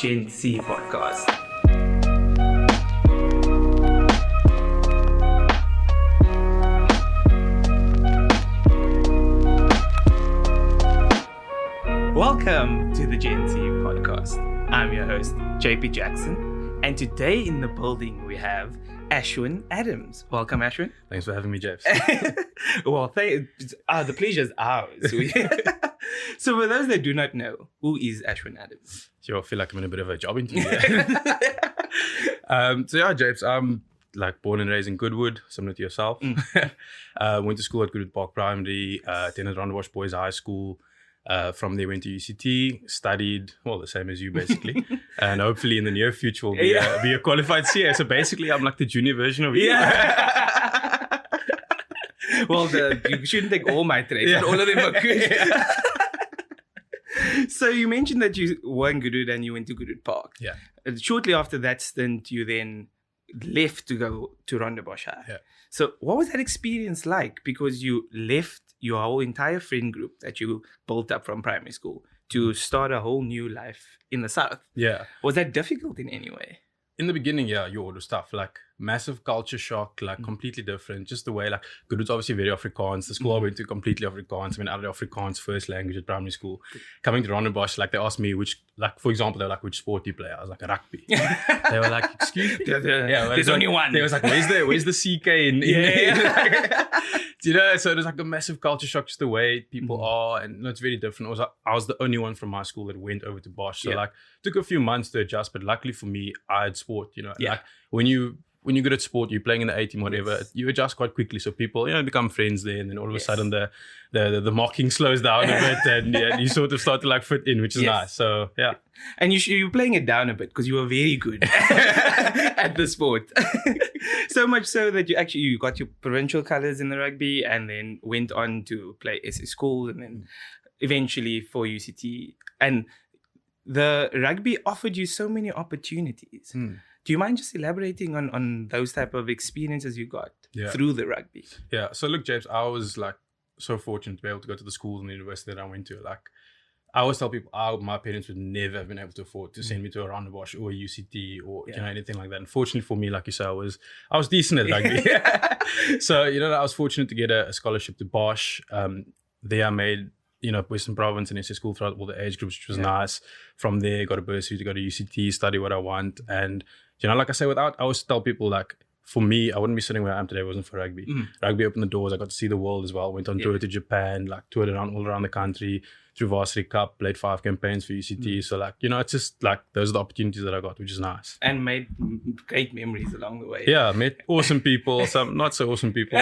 Gen C podcast. Welcome to the Gen Z podcast. I'm your host, JP Jackson, and today in the building we have Ashwyn Adams. Welcome, Ashwyn. Thanks for having me, Jeff. Well, the pleasure is ours. So for those that do not know, who is Ashwyn Adams? Sure, I feel like I'm in a bit of a job interview. Japes, I'm born and raised in Goodwood, similar to yourself. Went to school at Goodwood Park Primary, attended Rondebosch Boys High School. From there went to UCT, studied, the same as you basically. And hopefully in the near future will be a qualified CA. So basically I'm like the junior version of you. Yeah. Well, you shouldn't take all my traits, but all of them are good. So you mentioned that you were in Goodwood and you went to Goodwood Park. Yeah. And shortly after that stint, you then left to go to Rondebosch High. Yeah. So what was that experience like? Because you left your whole entire friend group that you built up from primary school to start a whole new life in the South. Yeah. Was that difficult in any way? In the beginning, it was tough. Massive culture shock, completely different. Just the way, Goodwood's obviously very Afrikaans. The school I went to completely Afrikaans. I mean, out of Afrikaans first language at primary school. Coming to Rondebosch, they asked me which, for example, they were which sport do you play? I was like, rugby. They were like, excuse me? There's only one. They was like, where's the CK in so it was a massive culture shock, just the way people are. And it's very different. I was the only one from my school that went over to Bosch. So took a few months to adjust, but luckily for me, I had sport, when you're good at sport, you're playing in the A-team, whatever, you adjust quite quickly. So people, become friends there. And then all of a sudden the mocking slows down a bit and you sort of start to fit in, which is nice. So, yeah. And you're playing it down a bit because you were very good at the sport. So much so that you got your provincial colours in the rugby and then went on to play SS schools and then eventually for UCT. And the rugby offered you so many opportunities. Do you mind just elaborating on those type of experiences you got through the rugby? Yeah. So look, James, I was so fortunate to be able to go to the schools and the university that I went to. I always tell people, my parents would never have been able to afford to send me to a Rondebosch or a UCT or anything like that. Unfortunately for me, like you said, I was decent at rugby. So I was fortunate to get a scholarship to Bosch. There I made Western Province and SS school throughout all the age groups, which was nice. From there, got a bursary to go to UCT, study what I want. And, like I say, I always tell people, for me, I wouldn't be sitting where I am today if it wasn't for rugby. Rugby opened the doors. I got to see the world as well. Went on tour to Japan, toured all around the country, through Varsity Cup, played 5 campaigns for UCT. So, it's just, those are the opportunities that I got, which is nice. And made great memories along the way. Yeah, met awesome people, some not so awesome people.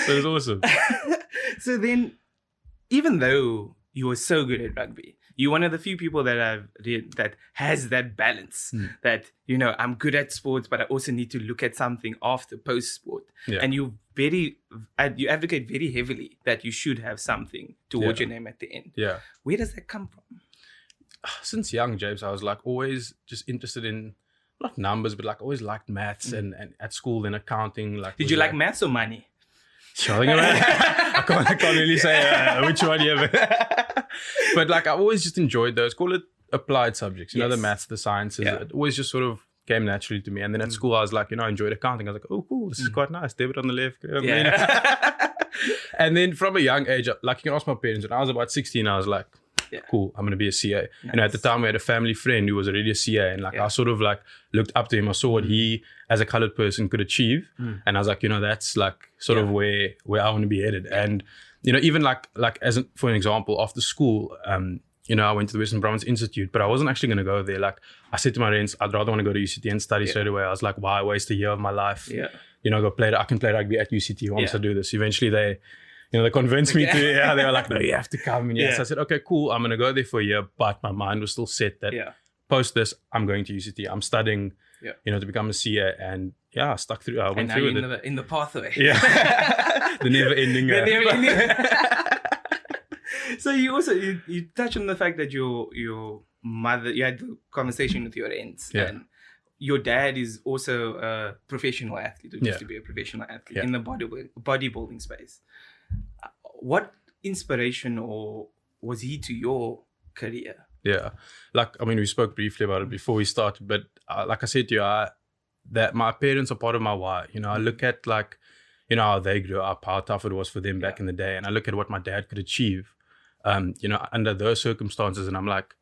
So it was awesome. So then, even though you were so good at rugby, you're one of the few people that that has that balance. That I'm good at sports, but I also need to look at something after post-sport. Yeah. And you advocate very heavily that you should have something towards your name at the end. Yeah. Where does that come from? Since young, James, I was always just interested in not numbers, but always liked maths and at school then accounting. Did you like maths or money? Sure, I can't really say which one you have. But I always just enjoyed those. Call it applied subjects. The maths, the sciences. It always just sort of came naturally to me. And then at school, I was I enjoyed accounting. I was oh, cool, this is quite nice. Debit on the left. And then from a young age, you can ask my parents. When I was about 16, I was cool, I'm going to be a CA. Nice. At the time, we had a family friend who was already a CA. And I sort of looked up to him. I saw what he, as a colored person, could achieve. And I was that's sort of where I want to be headed. And, even for an example, after school, I went to the Western Province Institute, but I wasn't actually going to go there. I said to my parents, I'd rather want to go to UCT and study straight away. I was why waste a year of my life? Yeah. I can play rugby at UCT once I do this. Eventually they convinced me to, they were no, you have to come. And so I said, okay, cool. I'm going to go there for a year. But my mind was still set that post this, I'm going to UCT. I'm studying, to become a CA. And I stuck through. I went through with it. In the pathway. Yeah. The never ending. So you also, you touch on the fact that your mother, you had the conversation with your aunts. Yeah. And your dad is also a professional athlete, or used to be a professional athlete in the bodybuilding space. What inspiration or was he to your career? Yeah. Like, I mean, we spoke briefly about it before we started, but like I said to you, that my parents are part of my why. You know, I look at like, you know, how they grew up, how tough it was for them back in the day. And I look at what my dad could achieve, you know, under those circumstances. And I'm like,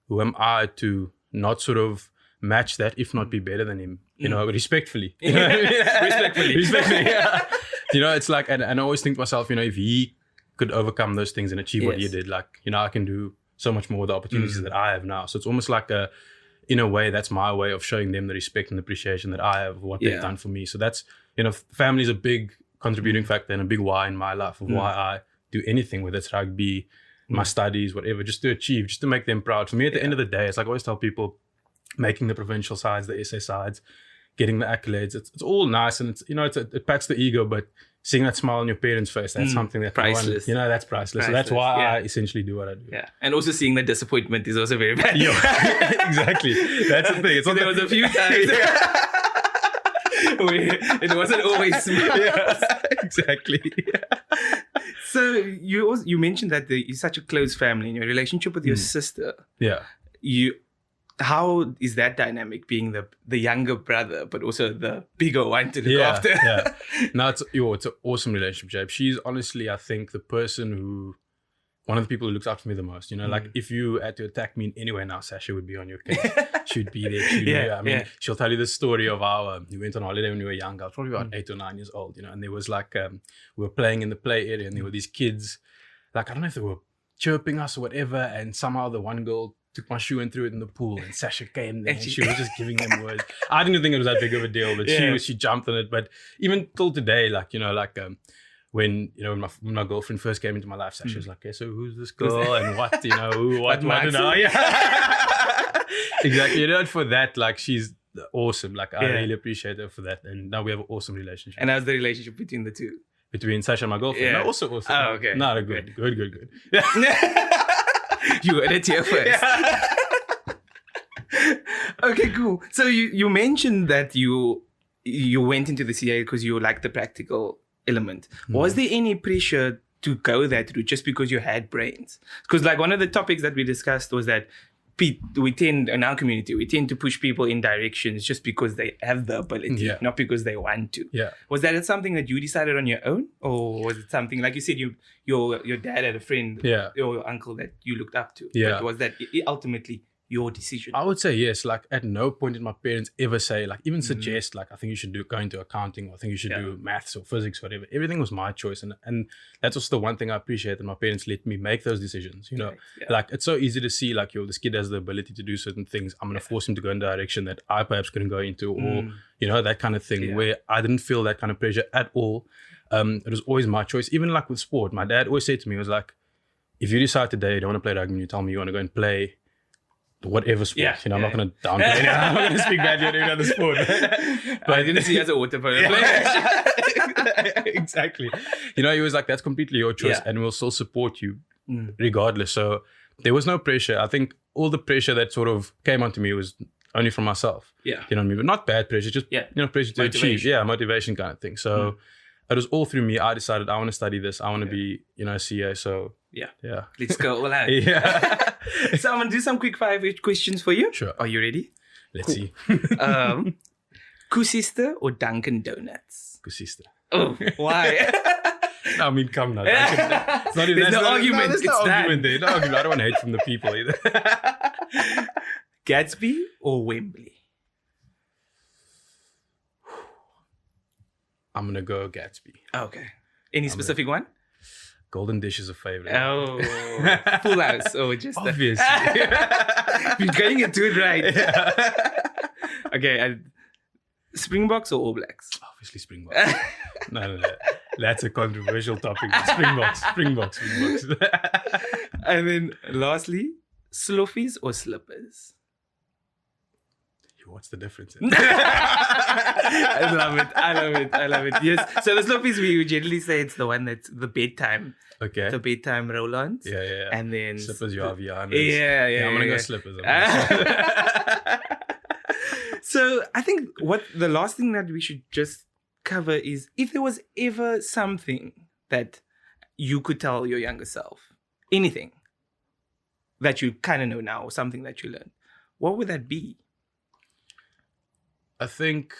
who am I to not sort of match that, if not be better than him, you know, respectfully. You know? Respectfully. Yeah. You know, it's like, and I always think to myself, you know, if he could overcome those things and achieve what he did, like, you know, I can do so much more with the opportunities that I have now. So it's almost like in a way, that's my way of showing them the respect and appreciation that I have, what they've done for me. So that's, you know, family is a big contributing factor and a big why in my life of why I do anything, whether it's rugby, my studies, whatever, just to achieve, just to make them proud. For me, at the end of the day, it's like I always tell people, making the provincial sides, the SA sides, getting the accolades, it's all nice and it's, you know, it pats the ego, but seeing that smile on your parents' face, that's something that priceless. You know, that's priceless. So that's why I essentially do what I do. Yeah, and also seeing the disappointment is also very bad. Exactly. That's the thing. It's there was a few times where it wasn't always smooth. Exactly. So you mentioned that you're such a close family in your relationship with your sister. Yeah. How is that dynamic, being the younger brother, but also the bigger one to look after? Yeah. No, it's an awesome relationship, Jabe. She's honestly, I think, the person one of the people who looks after me the most. You know, like if you had to attack me in any way now, Sasha would be on your case. She'd be there. I mean, she'll tell you the story of how we went on holiday when we were young. I was probably about 8 or 9 years old, you know, and there was like, we were playing in the play area and there were these kids, like, I don't know if they were chirping us or whatever, and somehow the one girl took my shoe and threw it in the pool, and Sasha came there and she was just giving them words. I didn't think it was that big of a deal, but she jumped on it. But even till today, like, you know, like when my girlfriend first came into my life, Sasha was like, okay, so who's this girl and what, you know, what, exactly. You know, for that, like, she's awesome. Like, I really appreciate her for that. And now we have an awesome relationship. And how's the relationship between the two? Between Sasha and my girlfriend? No, also awesome. Oh, okay. No, good. You heard it here first. Okay, cool. So you mentioned that you went into the CA because you liked the practical element. Was there any pressure to go that route just because you had brains? Because like one of the topics that we discussed was that in our community, we tend to push people in directions just because they have the ability, not because they want to. Yeah. Was that something that you decided on your own? Or was it something, like you said, your dad had a friend or your uncle that you looked up to? Yeah. But was that ultimately your decision? I would say yes. Like, at no point did my parents ever say, like, even suggest, like, I think you should go into accounting, or I think you should do maths or physics, whatever. Everything was my choice. And that's also the one thing I appreciate, that my parents let me make those decisions, you know. Like, it's so easy to see, like, this kid has the ability to do certain things. I'm going to force him to go in a direction that I perhaps couldn't go into, or, you know, that kind of thing, where I didn't feel that kind of pressure at all. It was always my choice. Even like with sport, my dad always said to me, he was like, if you decide today you don't want to play rugby, you tell me you want to go and play whatever sport, you know, I'm not going to downplay it. I'm not going to speak badly on any other sport. But I didn't see you as a water polo player. Exactly. You know, he was like, that's completely your choice and we'll still support you regardless. So there was no pressure. I think all the pressure that sort of came onto me was only from myself. Yeah. You know what I mean? But not bad pressure, just, you know, pressure to achieve. Yeah, motivation kind of thing. So it was all through me. I decided I want to study this. I want to be, you know, a CA. So yeah. Let's go all out. So I'm going to do some quick 5 questions for you. Sure. Are you ready? Let's see. Koesister or Dunkin' Donuts? Koesister. Oh, why? I mean, come now. There's no argument. There's no argument there. No argument. I don't want hate from the people either. Gatsby or Wembley? I'm going to go Gatsby. Okay. Any specific one? Golden Dish is a favorite. Oh, Full House. Oh, just obviously. You're getting it too right. Okay. Springboks or All Blacks? Obviously Springboks. No. That's a controversial topic. Springboks. And then lastly, sloffies or slippers? What's the difference? I love it. Yes. So the sloppies, we generally say it's the one that's the bedtime. Okay. The bedtime roll-ons. Yeah. And then slippers, you have yarn. Yeah. I'm gonna go slippers. So I think the last thing that we should just cover is, if there was ever something that you could tell your younger self, anything that you kind of know now, or something that you learned, what would that be? I think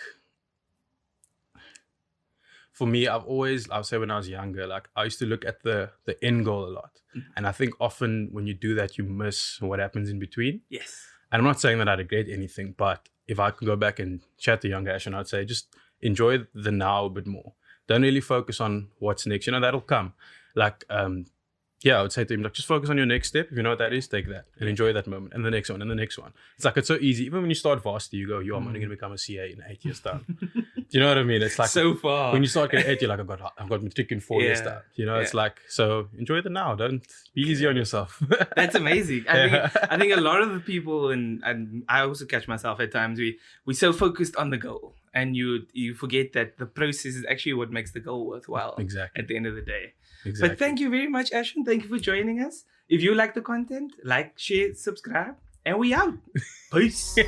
for me, I'll say when I was younger, like I used to look at the end goal a lot. And I think often when you do that, you miss what happens in between. Yes. And I'm not saying that I regret anything, but if I could go back and chat to younger Ashwyn, I'd say just enjoy the now a bit more. Don't really focus on what's next. That'll come. Like, I would say to him, like, just focus on your next step. If you know what that is, take that and enjoy that moment. And the next one and the next one. It's like, it's so easy. Even when you start varsity, you go, I'm only going to become a CA in 8 years' time. Do you know what I mean? It's like so far. When you start getting 8, you're like, I've got matric in 4 years' time. It's like, so enjoy the now. Don't be easy on yourself. That's amazing. I think a lot of the people, and I also catch myself at times, we're so focused on the goal. And you forget that the process is actually what makes the goal worthwhile. Exactly. At the end of the day. Exactly. But thank you very much, Ashwyn. Thank you for joining us. If you like the content, like, share, subscribe, and we out. Peace.